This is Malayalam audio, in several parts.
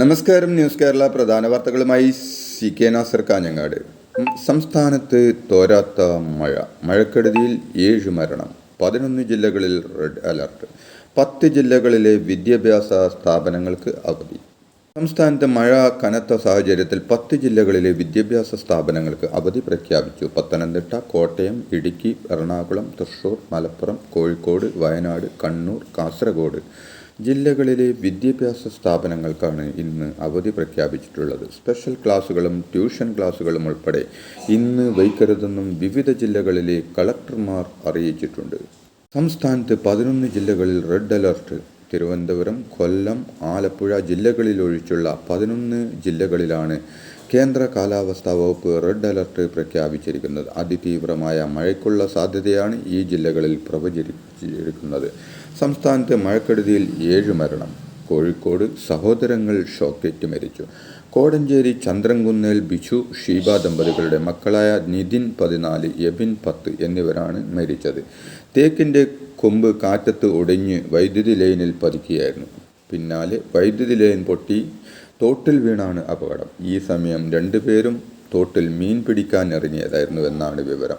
നമസ്കാരം. ന്യൂസ് കേരള പ്രധാന വാർത്തകളുമായി CK നാസർ കാഞ്ഞങ്ങാട്. സംസ്ഥാനത്ത് തോരാത്ത മഴക്കെടുതിയിൽ 7 മരണം, 11 ജില്ലകളിൽ റെഡ് അലർട്ട്, 10 ജില്ലകളിലെ വിദ്യാഭ്യാസ സ്ഥാപനങ്ങൾക്ക് അവധി. സംസ്ഥാനത്ത് മഴ കനത്ത സാഹചര്യത്തിൽ 10 ജില്ലകളിലെ വിദ്യാഭ്യാസ സ്ഥാപനങ്ങൾക്ക് അവധി പ്രഖ്യാപിച്ചു. പത്തനംതിട്ട, കോട്ടയം, ഇടുക്കി, എറണാകുളം, തൃശൂർ, മലപ്പുറം, കോഴിക്കോട്, വയനാട്, കണ്ണൂർ, കാസർഗോഡ് ജില്ലകളിലെ വിദ്യാഭ്യാസ സ്ഥാപനങ്ങൾക്കാണ് ഇന്ന് അവധി പ്രഖ്യാപിച്ചിട്ടുള്ളത്. സ്പെഷ്യൽ ക്ലാസുകളും ട്യൂഷൻ ക്ലാസുകളും ഉൾപ്പെടെ ഇന്ന് വൈകരുതെന്നും വിവിധ ജില്ലകളിലെ കളക്ടർമാർ അറിയിച്ചിട്ടുണ്ട്. സംസ്ഥാനത്ത് 11 ജില്ലകളിൽ റെഡ് അലർട്ട്. തിരുവനന്തപുരം, കൊല്ലം, ആലപ്പുഴ ജില്ലകളിലൊഴിച്ചുള്ള 11 ജില്ലകളിലാണ് കേന്ദ്ര കാലാവസ്ഥാ വകുപ്പ് റെഡ് അലർട്ട് പ്രഖ്യാപിച്ചിരിക്കുന്നത്. അതിതീവ്രമായ മഴയ്ക്കുള്ള സാധ്യതയാണ് ഈ ജില്ലകളിൽ പ്രവചിച്ചിരിക്കുന്നത്. സംസ്ഥാനത്ത് മഴക്കെടുതിയിൽ 7 മരണം. കോഴിക്കോട് സഹോദരങ്ങൾ ഷോക്കേറ്റ് മരിച്ചു. കോടഞ്ചേരി ചന്ദ്രൻകുന്നേൽ ബിജു ഷീബ ദമ്പതികളുടെ മക്കളായ നിതിൻ 14, എബിൻ 10 എന്നിവരാണ് മരിച്ചത്. തേക്കിൻ്റെ കൊമ്പ് കാറ്റത്ത് ഒടിഞ്ഞ് വൈദ്യുതി ലൈനിൽ പതിക്കുകയായിരുന്നു. പിന്നാലെ വൈദ്യുതി ലൈൻ പൊട്ടി തോട്ടിൽ വീണാണ് അപകടം. ഈ സമയം 2 പേരും തോട്ടിൽ മീൻ പിടിക്കാൻ ഇറങ്ങിയതായിരുന്നുവെന്നാണ് വിവരം.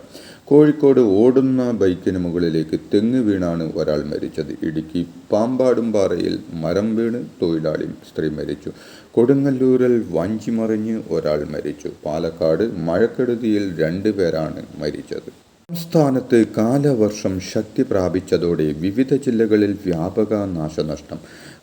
കോഴിക്കോട് ഓടുന്ന ബൈക്കിന് മുകളിലേക്ക് തെങ്ങ് വീണാണ് ഒരാൾ മരിച്ചത്. ഇടുക്കി പാമ്പാടുംപാറയിൽ മരം വീണ് തൊഴിലാളി സ്ത്രീ മരിച്ചു. കൊടുങ്ങല്ലൂരിൽ വഞ്ചി മറിഞ്ഞ് ഒരാൾ മരിച്ചു. പാലക്കാട് മഴക്കെടുതിയിൽ 2 പേരാണ് മരിച്ചത്. സംസ്ഥാനത്ത് കാലവർഷം ശക്തി പ്രാപിച്ചതോടെ വിവിധ ജില്ലകളിൽ വ്യാപക നാശനഷ്ടം.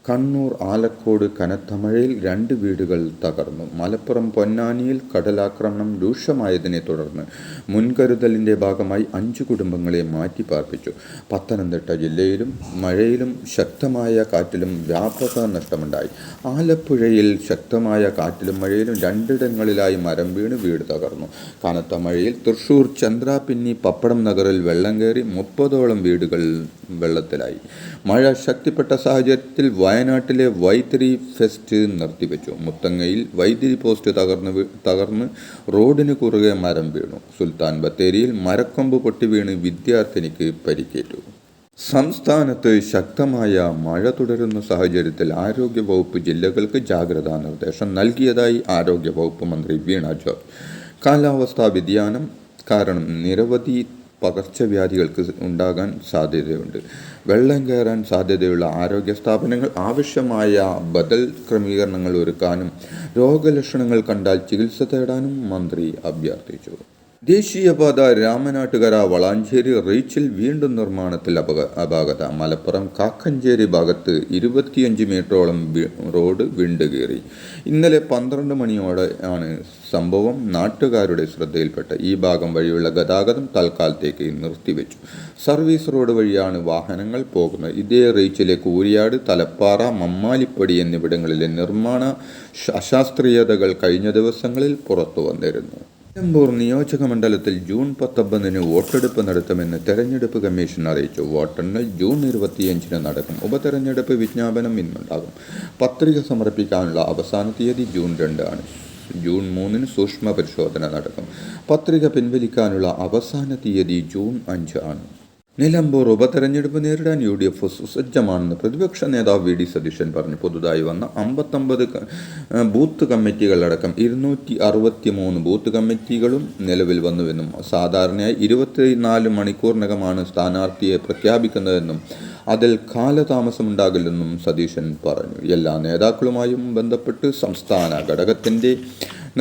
കണ്ണൂർ, ആലക്കോട് കനത്ത മഴയിൽ 2 വീടുകൾ തകർന്നു. മലപ്പുറം പൊന്നാനിയിൽ കടലാക്രമണം രൂക്ഷമായതിനെ തുടർന്ന് മുൻകരുതലിൻ്റെ ഭാഗമായി 5 കുടുംബങ്ങളെ മാറ്റിപ്പാർപ്പിച്ചു. പത്തനംതിട്ട ജില്ലയിലും മഴയിലും ശക്തമായ കാറ്റിലും വ്യാപക നഷ്ടമുണ്ടായി. ആലപ്പുഴയിൽ ശക്തമായ കാറ്റിലും മഴയിലും 2 ഇടങ്ങളിലായി മരം വീണ് വീട് തകർന്നു. കനത്ത മഴയിൽ തൃശൂർ ചന്ദ്രാപിന്നി പപ്പടം നഗറിൽ വെള്ളം കയറി 30ഓളം വീടുകൾ വെള്ളത്തിലായി. മഴ ശക്തിപ്പെട്ട സാഹചര്യത്തിൽ വയനാട്ടിലെ വൈത്തിരി ഫെസ്റ്റ് നിർത്തിവെച്ചു. മുത്തങ്ങയിൽ വൈദ്യുതി പോസ്റ്റ് തകർന്ന് റോഡിന് കുറുകെ മരം വീണു. സുൽത്താൻ ബത്തേരിയിൽ മരക്കൊമ്പ് പൊട്ടി വീണ് വിദ്യാർത്ഥിനിക്ക് പരിക്കേറ്റു. സംസ്ഥാനത്ത് ശക്തമായ മഴ തുടരുന്ന സാഹചര്യത്തിൽ ആരോഗ്യവകുപ്പ് ജില്ലകൾക്ക് ജാഗ്രതാ നിർദ്ദേശം നൽകിയതായി ആരോഗ്യവകുപ്പ് മന്ത്രി വീണ ജോർജ്. കാലാവസ്ഥാ വ്യതിയാനം കാരണം നിരവധി പകർച്ചവ്യാധികൾക്ക് ഉണ്ടാകാൻ സാധ്യതയുണ്ട്. വെള്ളം കയറാൻ സാധ്യതയുള്ള ആരോഗ്യ സ്ഥാപനങ്ങൾ ആവശ്യമായ ബദൽ ക്രമീകരണങ്ങൾ ഒരുക്കാനും രോഗലക്ഷണങ്ങൾ കണ്ടാൽ ചികിത്സ തേടാനും മന്ത്രി അഭ്യർത്ഥിച്ചു. ദേശീയപാത രാമനാട്ടുകര വളാഞ്ചേരി റീച്ചിൽ വീണ്ടും നിർമ്മാണത്തിൽ അപാകത. മലപ്പുറം കാക്കഞ്ചേരി ഭാഗത്ത് 25 മീറ്ററോളം റോഡ് വിണ്ടുകീറി. ഇന്നലെ 12 മണിയോടെ ആണ് സംഭവം നാട്ടുകാരുടെ ശ്രദ്ധയിൽപ്പെട്ട. ഈ ഭാഗം വഴിയുള്ള ഗതാഗതം തൽക്കാലത്തേക്ക് നിർത്തിവെച്ചു. സർവീസ് റോഡ് വഴിയാണ് വാഹനങ്ങൾ പോകുന്നത്. ഇതേ റീച്ചിലെ കൂരിയാട്, തലപ്പാറ, മമ്മാലിപ്പടി എന്നിവിടങ്ങളിലെ നിർമ്മാണ അശാസ്ത്രീയതകൾ കഴിഞ്ഞ ദിവസങ്ങളിൽ പുറത്തു വന്നിരുന്നു. നിലമ്പൂർ നിയോജക മണ്ഡലത്തിൽ ജൂൺ 19 വോട്ടെടുപ്പ് നടത്തുമെന്ന് തെരഞ്ഞെടുപ്പ് കമ്മീഷൻ അറിയിച്ചു. വോട്ടെണ്ണൽ ജൂൺ 25 നടക്കും. ഉപതെരഞ്ഞെടുപ്പ് വിജ്ഞാപനം ഇന്നുണ്ടാകും. പത്രിക സമർപ്പിക്കാനുള്ള അവസാന തീയതി ജൂൺ 2 ആണ്. ജൂൺ 3 സൂക്ഷ്മ പരിശോധന നടക്കും. പത്രിക പിൻവലിക്കാനുള്ള അവസാന തീയതി ജൂൺ 5 ആണ്. നിലമ്പൂർ ഉപതെരഞ്ഞെടുപ്പ് നേരിടാൻ UDF സുസജ്ജമാണെന്ന് പ്രതിപക്ഷ നേതാവ് VD സതീശൻ പറഞ്ഞു. പുതുതായി വന്ന 59 ബൂത്ത് കമ്മിറ്റികളടക്കം 263 ബൂത്ത് കമ്മിറ്റികളും നിലവിൽ വന്നുവെന്നും സാധാരണയായി 24 മണിക്കൂറിനകമാണ് സ്ഥാനാർത്ഥിയെ പ്രഖ്യാപിക്കുന്നതെന്നും അതിൽ കാലതാമസമുണ്ടാകില്ലെന്നും സതീശൻ പറഞ്ഞു. എല്ലാ നേതാക്കളുമായും ബന്ധപ്പെട്ട് സംസ്ഥാന ഘടകത്തിൻ്റെ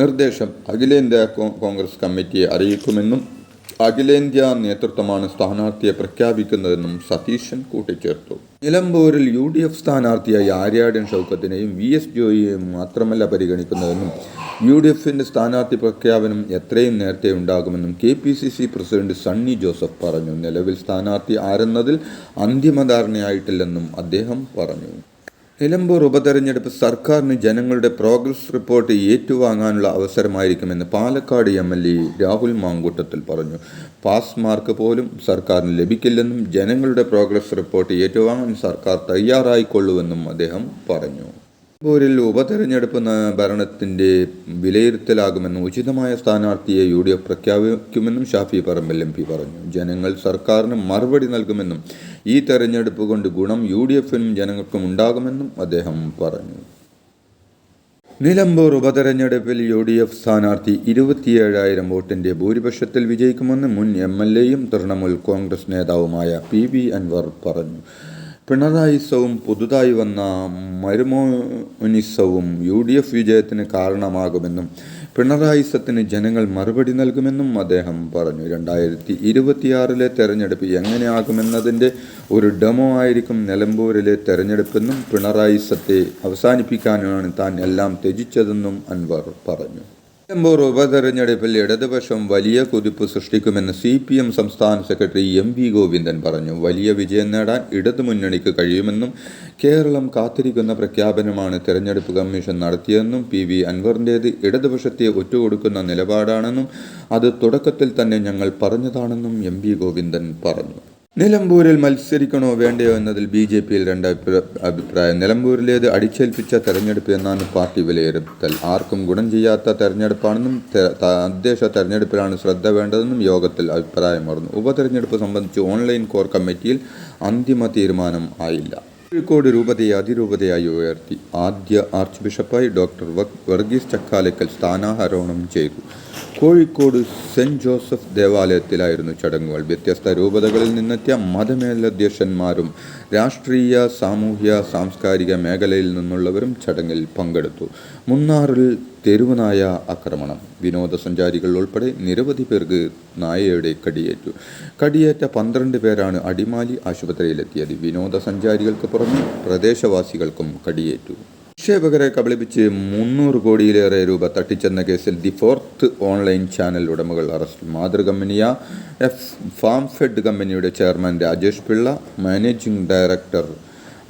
നിർദ്ദേശം അഖിലേന്ത്യാ കോൺഗ്രസ് കമ്മിറ്റിയെ അറിയിക്കുമെന്നും അഖിലേന്ത്യാ നേതൃത്വമാണ് സ്ഥാനാർത്ഥിയെ പ്രഖ്യാപിക്കുന്നതെന്നും സതീശൻ കൂട്ടിച്ചേർത്തു. നിലമ്പൂരിൽ UDF സ്ഥാനാർത്ഥിയായി ആര്യാടൻ ഷൗക്കത്തിനെയും VS ജോയിയെയും മാത്രമല്ല പരിഗണിക്കുന്നതെന്നും UDFിൻ്റെ സ്ഥാനാർത്ഥി പ്രഖ്യാപനം എത്രയും നേരത്തെ ഉണ്ടാകുമെന്നും KPCC പ്രസിഡന്റ് സണ്ണി ജോസഫ് പറഞ്ഞു. നിലവിൽ സ്ഥാനാർത്ഥി ആരെന്നതിൽ അന്തിമ ധാരണയായിട്ടില്ലെന്നും അദ്ദേഹം പറഞ്ഞു. നിലമ്പൂർ ഉപതെരഞ്ഞെടുപ്പ് സർക്കാരിന് ജനങ്ങളുടെ പ്രോഗ്രസ് റിപ്പോർട്ട് ഏറ്റുവാങ്ങാനുള്ള അവസരമായിരിക്കുമെന്ന് പാലക്കാട് MLA രാഹുൽ മാങ്കൂട്ടത്തിൽ പറഞ്ഞു. പാസ് മാർക്ക് പോലും സർക്കാരിന് ലഭിക്കില്ലെന്നും ജനങ്ങളുടെ പ്രോഗ്രസ് റിപ്പോർട്ട് ഏറ്റുവാങ്ങാൻ സർക്കാർ തയ്യാറായിക്കൊള്ളുവെന്നും അദ്ദേഹം പറഞ്ഞു. നിലമ്പൂരിൽ ഉപതെരഞ്ഞെടുപ്പ് ഭരണത്തിൻ്റെ വിലയിരുത്തലാകുമെന്നും ഉചിതമായ സ്ഥാനാർത്ഥിയെ UDF പ്രഖ്യാപിക്കുമെന്നും ഷാഫി പറമ്പിൽ MP പറഞ്ഞു. ജനങ്ങൾ സർക്കാരിന് മറുപടി നൽകുമെന്നും ഈ തെരഞ്ഞെടുപ്പ് കൊണ്ട് ഗുണം UDFിനും ജനങ്ങൾക്കും ഉണ്ടാകുമെന്നും അദ്ദേഹം പറഞ്ഞു. നിലമ്പൂർ ഉപതെരഞ്ഞെടുപ്പിൽ UDF സ്ഥാനാർത്ഥി 27,000 വോട്ടിന്റെ ഭൂരിപക്ഷത്തിൽ വിജയിക്കുമെന്ന് മുൻ MLAയും തൃണമൂൽ കോൺഗ്രസ് നേതാവുമായ PV അൻവർ പറഞ്ഞു. പിണറായിസവും പുതുതായി വന്ന മരുമോനിസവും UDF വിജയത്തിന് കാരണമാകുമെന്നും പിണറായിസത്തിന് ജനങ്ങൾ മറുപടി നൽകുമെന്നും അദ്ദേഹം പറഞ്ഞു. 2026 തെരഞ്ഞെടുപ്പ് എങ്ങനെയാകുമെന്നതിൻ്റെ ഒരു ഡെമോ ആയിരിക്കും നിലമ്പൂരിലെ തെരഞ്ഞെടുപ്പെന്നും പിണറായിസത്തെ അവസാനിപ്പിക്കാനാണ് താൻ എല്ലാം ത്യജിച്ചതെന്നും അൻവർ പറഞ്ഞു. നിലമ്പൂർ ഉപതെരഞ്ഞെടുപ്പിൽ ഇടതുപക്ഷം വലിയ കുതിപ്പ് സൃഷ്ടിക്കുമെന്ന് CPM സംസ്ഥാന സെക്രട്ടറി MV ഗോവിന്ദൻ പറഞ്ഞു. വലിയ വിജയം നേടാൻ ഇടതുമുന്നണിക്ക് കഴിയുമെന്നും കേരളം കാത്തിരിക്കുന്ന പ്രഖ്യാപനമാണ് തെരഞ്ഞെടുപ്പ് കമ്മീഷൻ നടത്തിയതെന്നും PV അൻവറിൻ്റേത് ഇടതുപക്ഷത്തെ ഒറ്റുകൊടുക്കുന്ന നിലപാടാണെന്നും അത് തുടക്കത്തിൽ തന്നെ ഞങ്ങൾ പറഞ്ഞതാണെന്നും MV ഗോവിന്ദൻ പറഞ്ഞു. നിലമ്പൂരിൽ മത്സരിക്കണോ വേണ്ടയോ എന്നതിൽ BJPയിൽ രണ്ട് അഭിപ്രായം. നിലമ്പൂരിലേത് അടിച്ചേൽപ്പിച്ച തെരഞ്ഞെടുപ്പ് എന്നാണ് പാർട്ടി വിലയിരുത്തൽ. ആർക്കും ഗുണം ചെയ്യാത്ത തെരഞ്ഞെടുപ്പാണെന്നും തദ്ദേശ തെരഞ്ഞെടുപ്പിലാണ് ശ്രദ്ധ വേണ്ടതെന്നും യോഗത്തിൽ അഭിപ്രായമായിരുന്നു. ഉപതെരഞ്ഞെടുപ്പ് സംബന്ധിച്ച് ഓൺലൈൻ കോർ കമ്മിറ്റിയിൽ അന്തിമ തീരുമാനം ആയില്ല. കോഴിക്കോട് രൂപതയെ അതിരൂപതയായി ഉയർത്തി. ആദ്യ ആർച്ച് ബിഷപ്പായി ഡോക്ടർ വർഗീസ് ചക്കാലക്കൽ സ്ഥാനാരോഹണം ചെയ്തു. കോഴിക്കോട് സെന്റ് ജോസഫ് ദേവാലയത്തിലായിരുന്നു ചടങ്ങുകൾ. വ്യത്യസ്ത രൂപതകളിൽ നിന്നെത്തിയ മതമേലധ്യക്ഷന്മാരും രാഷ്ട്രീയ, സാമൂഹ്യ, സാംസ്കാരിക മേഖലയിൽ നിന്നുള്ളവരും ചടങ്ങിൽ പങ്കെടുത്തു. മുന്നാറിൽ തെരുവുനായ ആക്രമണം. വിനോദസഞ്ചാരികൾ ഉൾപ്പെടെ നിരവധി പേർക്ക് നായയുടെ കടിയേറ്റു. കടിയേറ്റ 12 പേരാണ് അടിമാലി ആശുപത്രിയിലെത്തിയത്. വിനോദസഞ്ചാരികൾക്ക് പുറമെ പ്രദേശവാസികൾക്കും കടിയേറ്റു. നിക്ഷേപകരെ കബളിപ്പിച്ച് 300 കോടിയിലേറെ രൂപ തട്ടിച്ചെന്ന കേസിൽ ദി ഫോർത്ത് ഓൺലൈൻ ചാനൽ ഉടമകൾ അറസ്റ്റിൽ. മാതൃകമ്പനിയായ ഫാംഫെഡ് കമ്പനിയുടെ chairman Rajesh Pillai, managing director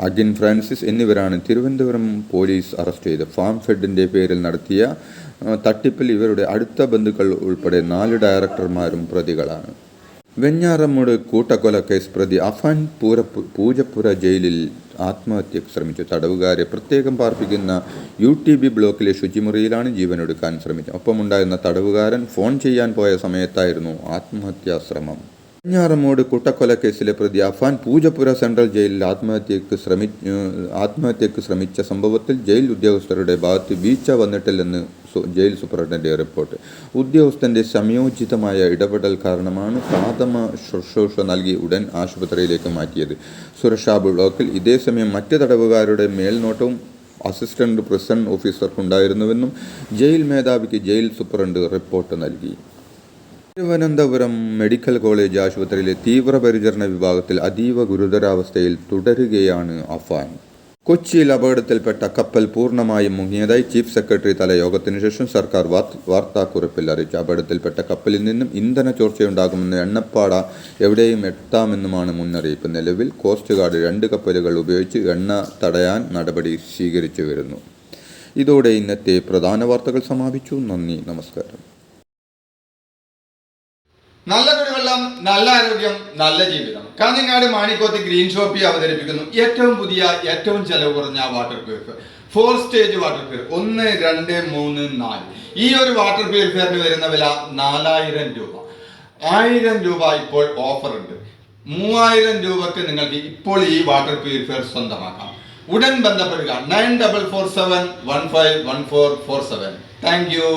again Francis എന്നിവരാണ് തിരുവനന്തപുരം പോലീസ് അറസ്റ്റ് ചെയ്തത്. ഫാംഫെഡിൻ്റെ പേരിൽ നടത്തിയ തട്ടിപ്പിൽ ഇവരുടെ അടുത്ത ബന്ധുക്കൾ ഉൾപ്പെടെ 4 ഡയറക്ടർമാരും പ്രതികളാണ്. വെഞ്ഞാറമ്മൂട് കൂട്ടക്കൊലക്കേസ് പ്രതി അഫാൻ പൂജപ്പുര ജയിലിൽ ആത്മഹത്യക്ക് ശ്രമിച്ചു. തടവുകാരെ പ്രത്യേകം പാർപ്പിക്കുന്ന UTB ബ്ലോക്കിലെ ശുചിമുറിയിലാണ് ജീവനൊടുക്കാൻ ശ്രമിച്ചത്. ഒപ്പമുണ്ടായിരുന്ന തടവുകാരൻ ഫോൺ ചെയ്യാൻ പോയ സമയത്തായിരുന്നു ആത്മഹത്യാ ശ്രമം. വെഞ്ഞാറമ്മൂട് കൂട്ടക്കൊലക്കേസിലെ പ്രതി അഫാൻ പൂജപ്പുര സെൻട്രൽ ജയിലിൽ ആത്മഹത്യക്ക് ശ്രമിച്ച സംഭവത്തിൽ ജയിൽ ഉദ്യോഗസ്ഥരുടെ ഭാഗത്ത് വീഴ്ച വന്നിട്ടില്ലെന്ന് ജയിൽ സൂപ്രണ്ടിൻ്റെ റിപ്പോർട്ട്. ഉദ്യോഗസ്ഥൻ്റെ സംയോജിതമായ ഇടപെടൽ കാരണമാണ് പ്രഥമ ശുശ്രൂഷ നൽകി ഉടൻ ആശുപത്രിയിലേക്ക് മാറ്റിയത്. സുരക്ഷാ ബ്ലോക്കിൽ ഇതേസമയം മറ്റ് തടവുകാരുടെ മേൽനോട്ടവും അസിസ്റ്റന്റ് പ്രിസൺ ഓഫീസർക്കുണ്ടായിരുന്നുവെന്നും ജയിൽ മേധാവിക്ക് ജയിൽ സൂപ്രണ്ട് റിപ്പോർട്ട് നൽകി. തിരുവനന്തപുരം മെഡിക്കൽ കോളേജ് ആശുപത്രിയിലെ തീവ്രപരിചരണ വിഭാഗത്തിൽ അതീവ ഗുരുതരാവസ്ഥയിൽ തുടരുകയാണ് അഫാൻ. കൊച്ചിയിൽ അപകടത്തിൽപ്പെട്ട കപ്പൽ പൂർണ്ണമായും മുങ്ങിയതായി ചീഫ് സെക്രട്ടറി തല യോഗത്തിനു ശേഷം സർക്കാർ വാർത്താക്കുറിപ്പിൽ അറിയിച്ചു. അപകടത്തിൽപ്പെട്ട കപ്പലിൽ നിന്നും ഇന്ധന ചോർച്ചയുണ്ടാകുമെന്ന് എണ്ണപ്പാട എവിടെയും എത്താമെന്നുമാണ് മുന്നറിയിപ്പ്. നിലവിൽ കോസ്റ്റ് ഗാർഡ് 2 കപ്പലുകൾ ഉപയോഗിച്ച് എണ്ണ തടയാൻ നടപടി സ്വീകരിച്ചു വരുന്നു. ഇതോടെ ഇന്നത്തെ പ്രധാന വാർത്തകൾ സമാപിച്ചു. നന്ദി, നമസ്കാരം. നല്ല കുടിവെള്ളം, നല്ല ആരോഗ്യം, നല്ല ജീവിതം. കാഞ്ഞങ്ങാട് മാണിക്കോത്ത് ഗ്രീൻ ഷോപ്പി അവതരിപ്പിക്കുന്നു ഏറ്റവും പുതിയ, ഏറ്റവും ചെലവ് കുറഞ്ഞ water purifier. 4 stage water purifier. 1, 2, 3, 4. ഈ ഒരു വാട്ടർ പ്യൂരിഫയറിന് വരുന്ന വില 4000 രൂപ. 1000 രൂപ ഇപ്പോൾ ഓഫർ ഉണ്ട്. 3000 രൂപക്ക് നിങ്ങൾക്ക് ഇപ്പോൾ ഈ വാട്ടർ പ്യൂരിഫയർ സ്വന്തമാക്കാം. ഉടൻ ബന്ധപ്പെടുക 9447151447. Thank you.